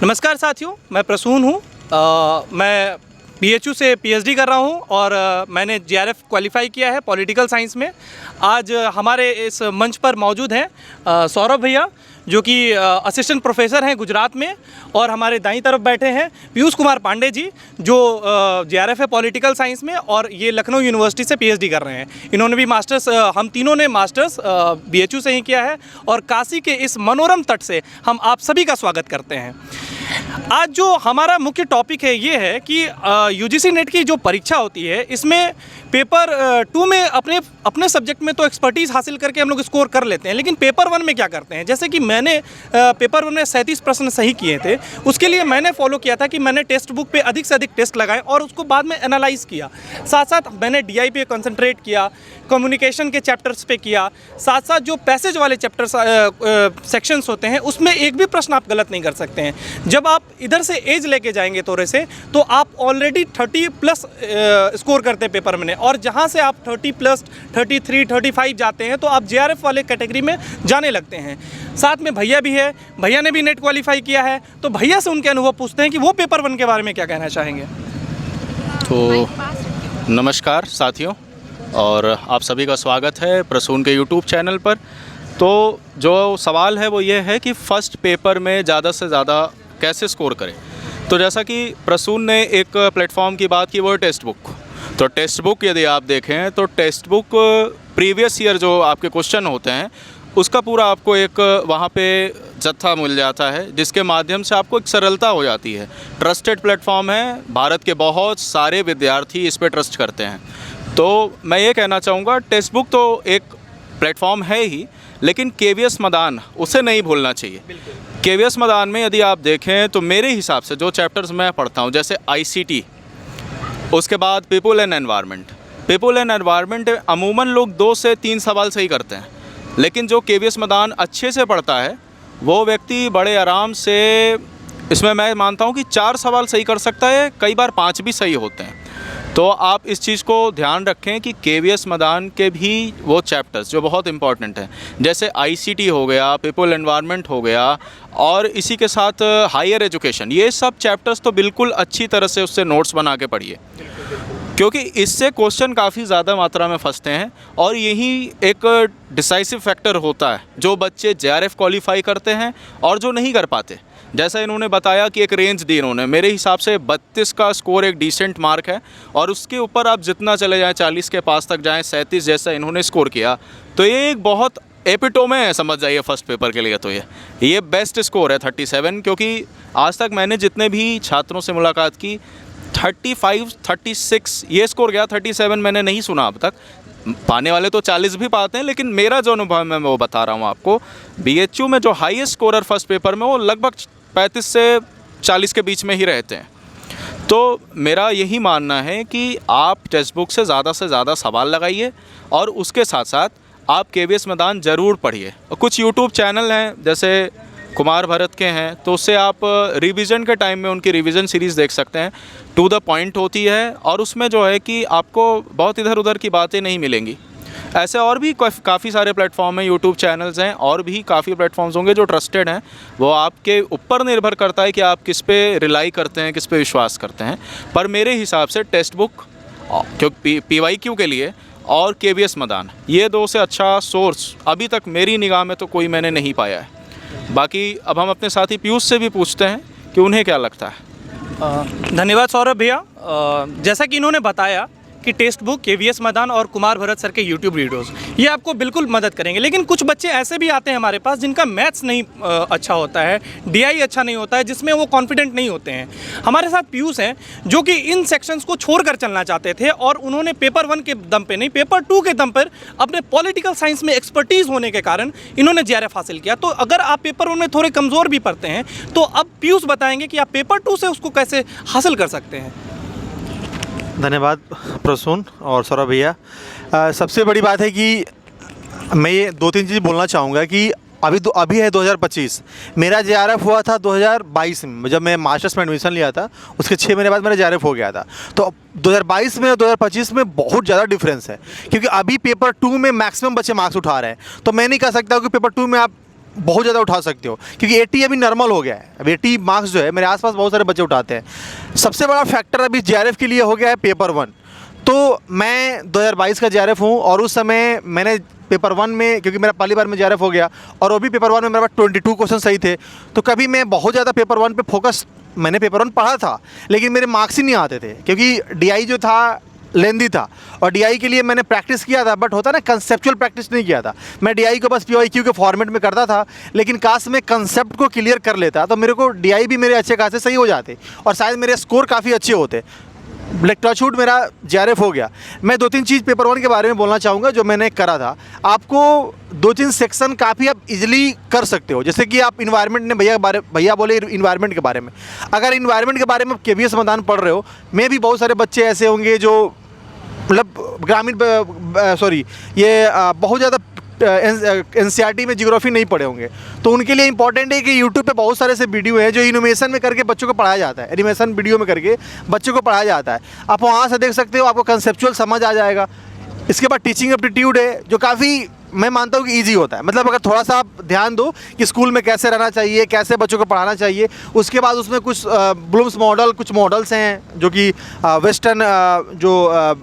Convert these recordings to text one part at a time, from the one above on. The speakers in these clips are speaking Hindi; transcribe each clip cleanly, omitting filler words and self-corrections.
नमस्कार साथियों, मैं प्रसून हूँ। मैं बीएचयू से पीएचडी कर रहा हूँ और मैंने जेआरएफ क्वालिफाई किया है पॉलिटिकल साइंस में। आज हमारे इस मंच पर मौजूद हैं सौरभ भैया, जो कि असिस्टेंट प्रोफेसर हैं गुजरात में, और हमारे दाईं तरफ बैठे हैं पीयूष कुमार पांडे जी, जो जेआरएफ है पॉलिटिकल साइंस में, और ये लखनऊ यूनिवर्सिटी से पीएचडी कर रहे हैं। इन्होंने भी मास्टर्स, हम तीनों ने मास्टर्स बीएचयू से ही किया है। और काशी के इस मनोरम तट से हम आप सभी का स्वागत करते हैं। आज जो हमारा मुख्य टॉपिक है ये है कि यूजीसी नेट की जो परीक्षा होती है, इसमें पेपर 2 में अपने सब्जेक्ट में तो एक्सपर्टीज़ हासिल करके हम लोग स्कोर कर लेते हैं, लेकिन पेपर 1 में क्या करते हैं। जैसे कि मैंने पेपर 1 में 37 प्रश्न सही किए थे। उसके लिए मैंने फॉलो किया था कि मैंने टेक्स्ट बुक पे अधिक से अधिक टेस्ट लगाए और उसको बाद में एनालाइज़ किया। साथ साथ मैंने डीआई पे कंसंट्रेट किया, कम्युनिकेशन के चैप्टर्स पे किया, साथ साथ जो पैसेज वाले चैप्टर्स सेक्शंस होते हैं उसमें एक भी प्रश्न आप गलत नहीं कर सकते हैं। जब आप इधर से एज लेके जाएंगे थोड़े से, तो आप ऑलरेडी 30+ स्कोर करते हैं पेपर में, और जहां से आप 30+, 33, 35 जाते हैं तो आप जेआरएफ वाले कैटेगरी में जाने लगते हैं। साथ में भैया भी है, भैया ने भी नेट क्वालिफाई किया है, तो भैया से उनके अनुभव पूछते हैं कि वो पेपर 1 के बारे में क्या कहना चाहेंगे। तो नमस्कार साथियों, और आप सभी का स्वागत है प्रसून के यूट्यूब चैनल पर। तो जो सवाल है वो ये है कि फ़र्स्ट पेपर में ज़्यादा से ज़्यादा कैसे स्कोर करें। तो जैसा कि प्रसून ने एक प्लेटफॉर्म की बात की, वो है टेक्स्ट बुक। तो टेक्स्ट बुक यदि आप देखें तो टेक्स्ट बुक प्रीवियस ईयर जो आपके क्वेश्चन होते हैं उसका पूरा आपको एक वहाँ पे जत्था मिल जाता है, जिसके माध्यम से आपको एक सरलता हो जाती है। ट्रस्टेड प्लेटफॉर्म है, भारत के बहुत सारे विद्यार्थी इस पर ट्रस्ट करते हैं। तो मैं ये कहना चाहूँगा, टेक्स्ट बुक तो एक प्लेटफॉर्म है ही, लेकिन केवीएस मैदान उसे नहीं भूलना चाहिए। केवीएस मैदान में यदि आप देखें तो मेरे हिसाब से जो चैप्टर्स मैं पढ़ता हूँ, जैसे आईसीटी, उसके बाद पीपल एंड एनवायरनमेंट अमूमन लोग 2 से 3 सवाल सही करते हैं, लेकिन जो केवीएस मैदान अच्छे से पढ़ता है वो व्यक्ति बड़े आराम से इसमें मैं मानता हूँ कि 4 सवाल सही कर सकता है, कई बार 5 भी सही होते हैं। तो आप इस चीज़ को ध्यान रखें कि केवीएस मैदान के भी वो चैप्टर्स जो बहुत इंपॉर्टेंट हैं, जैसे आईसीटी हो गया, पीपल एनवायरनमेंट हो गया, और इसी के साथ हायर एजुकेशन, ये सब चैप्टर्स तो बिल्कुल अच्छी तरह से उससे नोट्स बना के पढ़िए, क्योंकि इससे क्वेश्चन काफ़ी ज़्यादा मात्रा में फंसते हैं। और यही एक डिसाइसिव फैक्टर होता है जो बच्चे जेआरएफ क्वालिफाई करते हैं और जो नहीं कर पाते। जैसा इन्होंने बताया कि एक रेंज दी इन्होंने, मेरे हिसाब से 32 का स्कोर एक डिसेंट मार्क है, और उसके ऊपर आप जितना चले जाएँ, 40 के पास तक जाएँ, 37 जैसा इन्होंने स्कोर किया, तो ये एक बहुत एपिटोम है, समझ जाइए फर्स्ट पेपर के लिए। तो ये बेस्ट स्कोर है 37, क्योंकि आज तक मैंने जितने भी छात्रों से मुलाकात की 35, 36 ये स्कोर गया, 37 मैंने नहीं सुना अब तक। पाने वाले तो 40 भी पाते हैं, लेकिन मेरा जो अनुभव मैं वो बता रहा हूँ आपको। बीएचयू में जो हाईएस्ट स्कोरर फर्स्ट पेपर में वो लगभग 35 से 40 के बीच में ही रहते हैं। तो मेरा यही मानना है कि आप टेक्स्ट बुक से ज़्यादा सवाल लगाइए, और उसके साथ साथ आप केवीएस मैदान ज़रूर पढ़िए। कुछ यूट्यूब चैनल हैं जैसे कुमार भरत के हैं, तो उससे आप रिवीजन के टाइम में उनकी रिवीजन सीरीज़ देख सकते हैं। टू द पॉइंट होती है, और उसमें जो है कि आपको बहुत इधर उधर की बातें नहीं मिलेंगी। ऐसे और भी काफ़ी सारे प्लेटफॉर्म हैं, यूट्यूब चैनल्स हैं, और भी काफ़ी प्लेटफॉर्म्स होंगे जो ट्रस्टेड हैं। वो आपके ऊपर निर्भर करता है कि आप किस पे रिलाई करते हैं, किस पे विश्वास करते हैं। पर मेरे हिसाब से टेक्स्ट बुक क्योंकि पीवाईक्यू के लिए और केवीएस मैदान, ये 2 से अच्छा सोर्स अभी तक मेरी निगाह में तो कोई मैंने नहीं पाया है। बाकी अब हम अपने साथी पीयूष से भी पूछते हैं कि उन्हें क्या लगता है। धन्यवाद सौरभ भैया। जैसा कि इन्होंने बताया कि टेक्स्ट बुक, केवीएस मैदान और कुमार भरत सर के यूट्यूब वीडियोस ये आपको बिल्कुल मदद करेंगे। लेकिन कुछ बच्चे ऐसे भी आते हैं हमारे पास जिनका मैथ्स नहीं अच्छा होता है, डीआई अच्छा नहीं होता है, जिसमें वो कॉन्फिडेंट नहीं होते हैं। हमारे साथ पीयूष हैं, जो कि इन सेक्शंस को छोड़कर चलना चाहते थे, और उन्होंने पेपर 1 के दम पे नहीं, पेपर 2 के दम पर अपने पॉलिटिकल साइंस में एक्सपर्टीज़ होने के कारण इन्होंने जेआरएफ हासिल किया। तो अगर आप पेपर 1 में थोड़े कमज़ोर भी पढ़ते हैं, तो अब पीयूष बताएंगे कि आप पेपर 2 से उसको कैसे हासिल कर सकते हैं। धन्यवाद प्रसून और सौरभ भैया। सबसे बड़ी बात है कि मैं ये 2-3 चीज़ बोलना चाहूँगा कि अभी है 2025, मेरा जेआरएफ हुआ था 2022 में। जब मैं मास्टर्स में एडमिशन लिया था उसके 6 महीने बाद मेरा जेआरएफ हो गया था। तो 2022 में और 2025 में बहुत ज़्यादा डिफरेंस है, क्योंकि अभी पेपर 2 में मैक्सिमम बच्चे मार्क्स उठा रहे हैं। तो मैं नहीं कह सकता कि पेपर 2 में आप बहुत ज़्यादा उठा सकते हो, क्योंकि 80 अभी नॉर्मल हो गया है। अब 80 मार्क्स जो है मेरे आसपास बहुत सारे बच्चे उठाते हैं। सबसे बड़ा फैक्टर अभी JRF के लिए हो गया है पेपर 1। तो मैं 2022 का JRF हूँ और उस समय मैंने पेपर 1 में, क्योंकि मेरा पहली बार में JRF हो गया और वो भी पेपर 1 में मेरे पास 22 क्वेश्चन सही थे, तो कभी मैं बहुत ज़्यादा पेपर 1 पे फोकस, मैंने पेपर 1 पढ़ा था लेकिन मेरे मार्क्स ही नहीं आते थे, क्योंकि DI जो था लेंदी था और DI के लिए मैंने प्रैक्टिस किया था, बट होता ना कंसेप्चुअल प्रैक्टिस नहीं किया था। मैं DI को बस PYQ के फॉर्मेट में करता था, लेकिन काश में कंसेप्ट को क्लियर कर लेता तो मेरे को DI भी मेरे अच्छे खासे सही हो जाते और शायद मेरे स्कोर काफ़ी अच्छे होते। टचवुड मेरा JRF हो गया। मैं 2-3 चीज़ पेपर 1 के बारे में बोलना चाहूँगा जो मैंने करा था। आपको 2-3 सेक्शन काफ़ी आप इजीली कर सकते हो, जैसे कि आप इन्वायरमेंट ने भैया बोले इन्वायरमेंट के बारे में। अगर इन्वायरमेंट के बारे में आप KVS मैदान पढ़ रहे हो, मैं भी बहुत सारे बच्चे ऐसे होंगे जो मतलब ग्रामीण बहुत ज़्यादा NCERT में जियोग्राफी नहीं पढ़े होंगे, तो उनके लिए इंपॉर्टेंट है कि यूट्यूब पे बहुत सारे ऐसे वीडियो हैं जो एनिमेशन में करके बच्चों को पढ़ाया जाता है, एनिमेशन वीडियो में करके बच्चों को पढ़ाया जाता है। आप वहाँ से देख सकते हो, आपको कंसेप्चुअल समझ आ जाएगा। इसके बाद टीचिंग एप्टीट्यूड है जो काफ़ी मैं मानता हूँ कि ईजी होता है। मतलब अगर थोड़ा सा आप ध्यान दो कि स्कूल में कैसे रहना चाहिए, कैसे बच्चों को पढ़ाना चाहिए। उसके बाद उसमें कुछ ब्लूम्स मॉडल, कुछ मॉडल्स हैं जो कि वेस्टर्न जो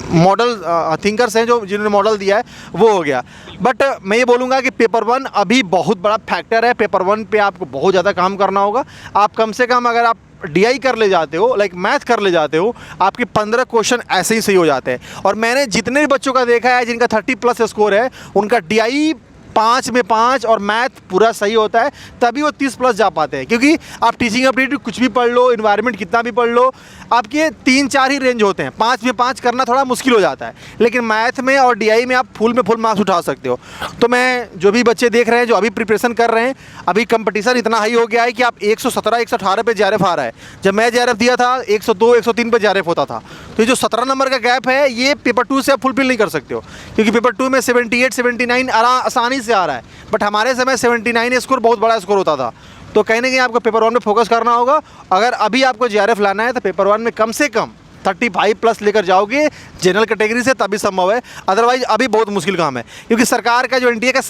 मॉडल थिंकर्स हैं जो जिन्होंने मॉडल दिया है, वो हो गया। बट मैं ये बोलूँगा कि पेपर 1 अभी बहुत बड़ा फैक्टर है। पेपर 1 पे आपको बहुत ज़्यादा काम करना होगा। आप कम से कम अगर आप DI कर ले जाते हो, लाइक मैथ कर ले जाते हो, आपके 15 क्वेश्चन ऐसे ही सही हो जाते हैं। और मैंने जितने भी बच्चों का देखा है जिनका 30+ स्कोर है, उनका DI 5 में 5 और मैथ पूरा सही होता है, तभी वो 30+ जा पाते हैं। क्योंकि आप टीचिंग एप्टीट्यूड कुछ भी पढ़ लो, इन्वायरमेंट कितना भी पढ़ लो, आपके 3-4 ही रेंज होते हैं। 5 में 5 करना थोड़ा मुश्किल हो जाता है, लेकिन मैथ में और DI में आप फुल मार्क्स उठा सकते हो। तो मैं जो भी बच्चे देख रहे हैं जो अभी प्रिपरेशन कर रहे हैं, अभी कंपटीशन इतना हाई हो गया है कि आप 117-118 पे JRF आ रहा है। जब मैं JRF दिया था 102-103 पे JRF होता था। तो ये जो 17 नंबर का गैप है, ये पेपर 2 से आप फुलफिल नहीं कर सकते हो, क्योंकि पेपर 2 में 78-79 आसानी से आ रहा है, बट हमारे समय 79 स्कोर बहुत बड़ा स्कोर होता था। तो कहीं ना कहीं आपको पेपर 1 में फोकस करना होगा। अगर अभी आपको JRF लाना है तो पेपर 1 में कम से कम 35+ लेकर जाओगे जनरल कैटेगरी से, तभी संभव है। अदरवाइज अभी बहुत मुश्किल काम है, क्योंकि सरकार का जो NTA का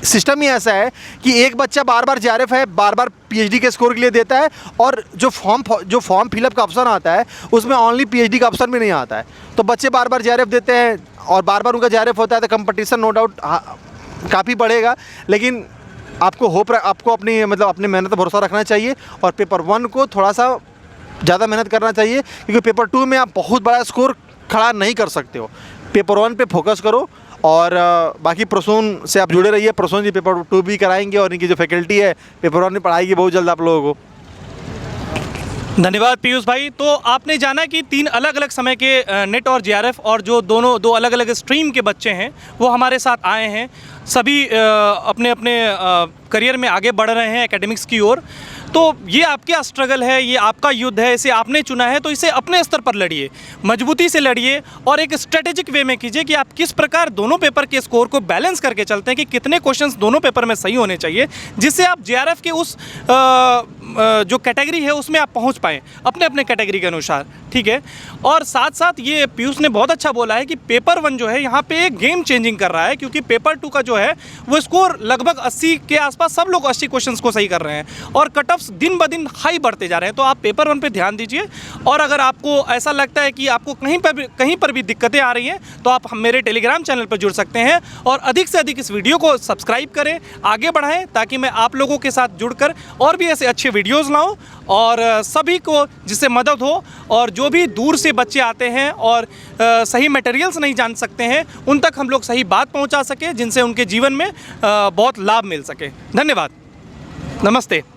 सिस्टम ही ऐसा है कि एक बच्चा बार JRF है, बार PhD के स्कोर के लिए देता है, और जो फॉर्म फिलअप का ऑप्शन आता है उसमें ओनली PhD का ऑप्शन भी नहीं आता है। तो बच्चे बार JRF देते हैं और बार उनका JRF होता है, तो कंपटीशन नो डाउट काफ़ी बढ़ेगा। लेकिन आपको अपनी मेहनत पर भरोसा रखना चाहिए और पेपर 1 को थोड़ा सा ज़्यादा मेहनत करना चाहिए, क्योंकि पेपर 2 में आप बहुत बड़ा स्कोर खड़ा नहीं कर सकते हो। पेपर 1 पे फोकस करो और बाकी प्रसून से आप जुड़े रहिए। प्रसून जी पेपर 2 भी कराएंगे और इनकी जो फैकल्टी है पेपर 1 में पढ़ाएगी बहुत जल्द आप लोगों को। धन्यवाद पीयूष भाई। तो आपने जाना कि 3 अलग अलग समय के नेट और JRF और जो दो अलग अलग स्ट्रीम के बच्चे हैं वो हमारे साथ आए हैं। सभी अपने अपने करियर में आगे बढ़ रहे हैं एकेडमिक्स की ओर। तो ये आपका स्ट्रगल है, ये आपका युद्ध है, इसे आपने चुना है, तो इसे अपने स्तर पर लड़िए, मजबूती से लड़िए और एक स्ट्रेटेजिक वे में कीजिए कि आप किस प्रकार दोनों पेपर के स्कोर को बैलेंस करके चलते हैं कि कितने क्वेश्चंस दोनों पेपर में सही होने चाहिए, जिससे आप JRF के उस जो कैटेगरी है उसमें आप पहुंच पाएँ अपने अपने कैटेगरी के अनुसार। ठीक है। और साथ साथ ये पीयूष ने बहुत अच्छा बोला है कि पेपर 1 जो है यहाँ पे एक गेम चेंजिंग कर रहा है, क्योंकि पेपर 2 का जो है वो स्कोर लगभग 80 के आसपास, सब लोग 80 क्वेश्चंस को सही कर रहे हैं और कट ऑफ्स दिन ब दिन हाई बढ़ते जा रहे हैं। तो आप पेपर 1 पे ध्यान दीजिए। और अगर आपको ऐसा लगता है कि आपको कहीं पर भी दिक्कतें आ रही हैं, तो आप मेरे टेलीग्राम चैनल पर जुड़ सकते हैं और अधिक से अधिक इस वीडियो को सब्सक्राइब करें, आगे बढ़ाएं, ताकि मैं आप लोगों के साथ जुड़कर और भी ऐसे अच्छे वीडियोज़ लाऊँ और सभी को जिससे मदद हो। और जो भी दूर से बच्चे आते हैं और सही मटेरियल्स नहीं जान सकते हैं, उन तक हम लोग सही बात पहुंचा सके, जिनसे उनके जीवन में बहुत लाभ मिल सके। धन्यवाद। नमस्ते।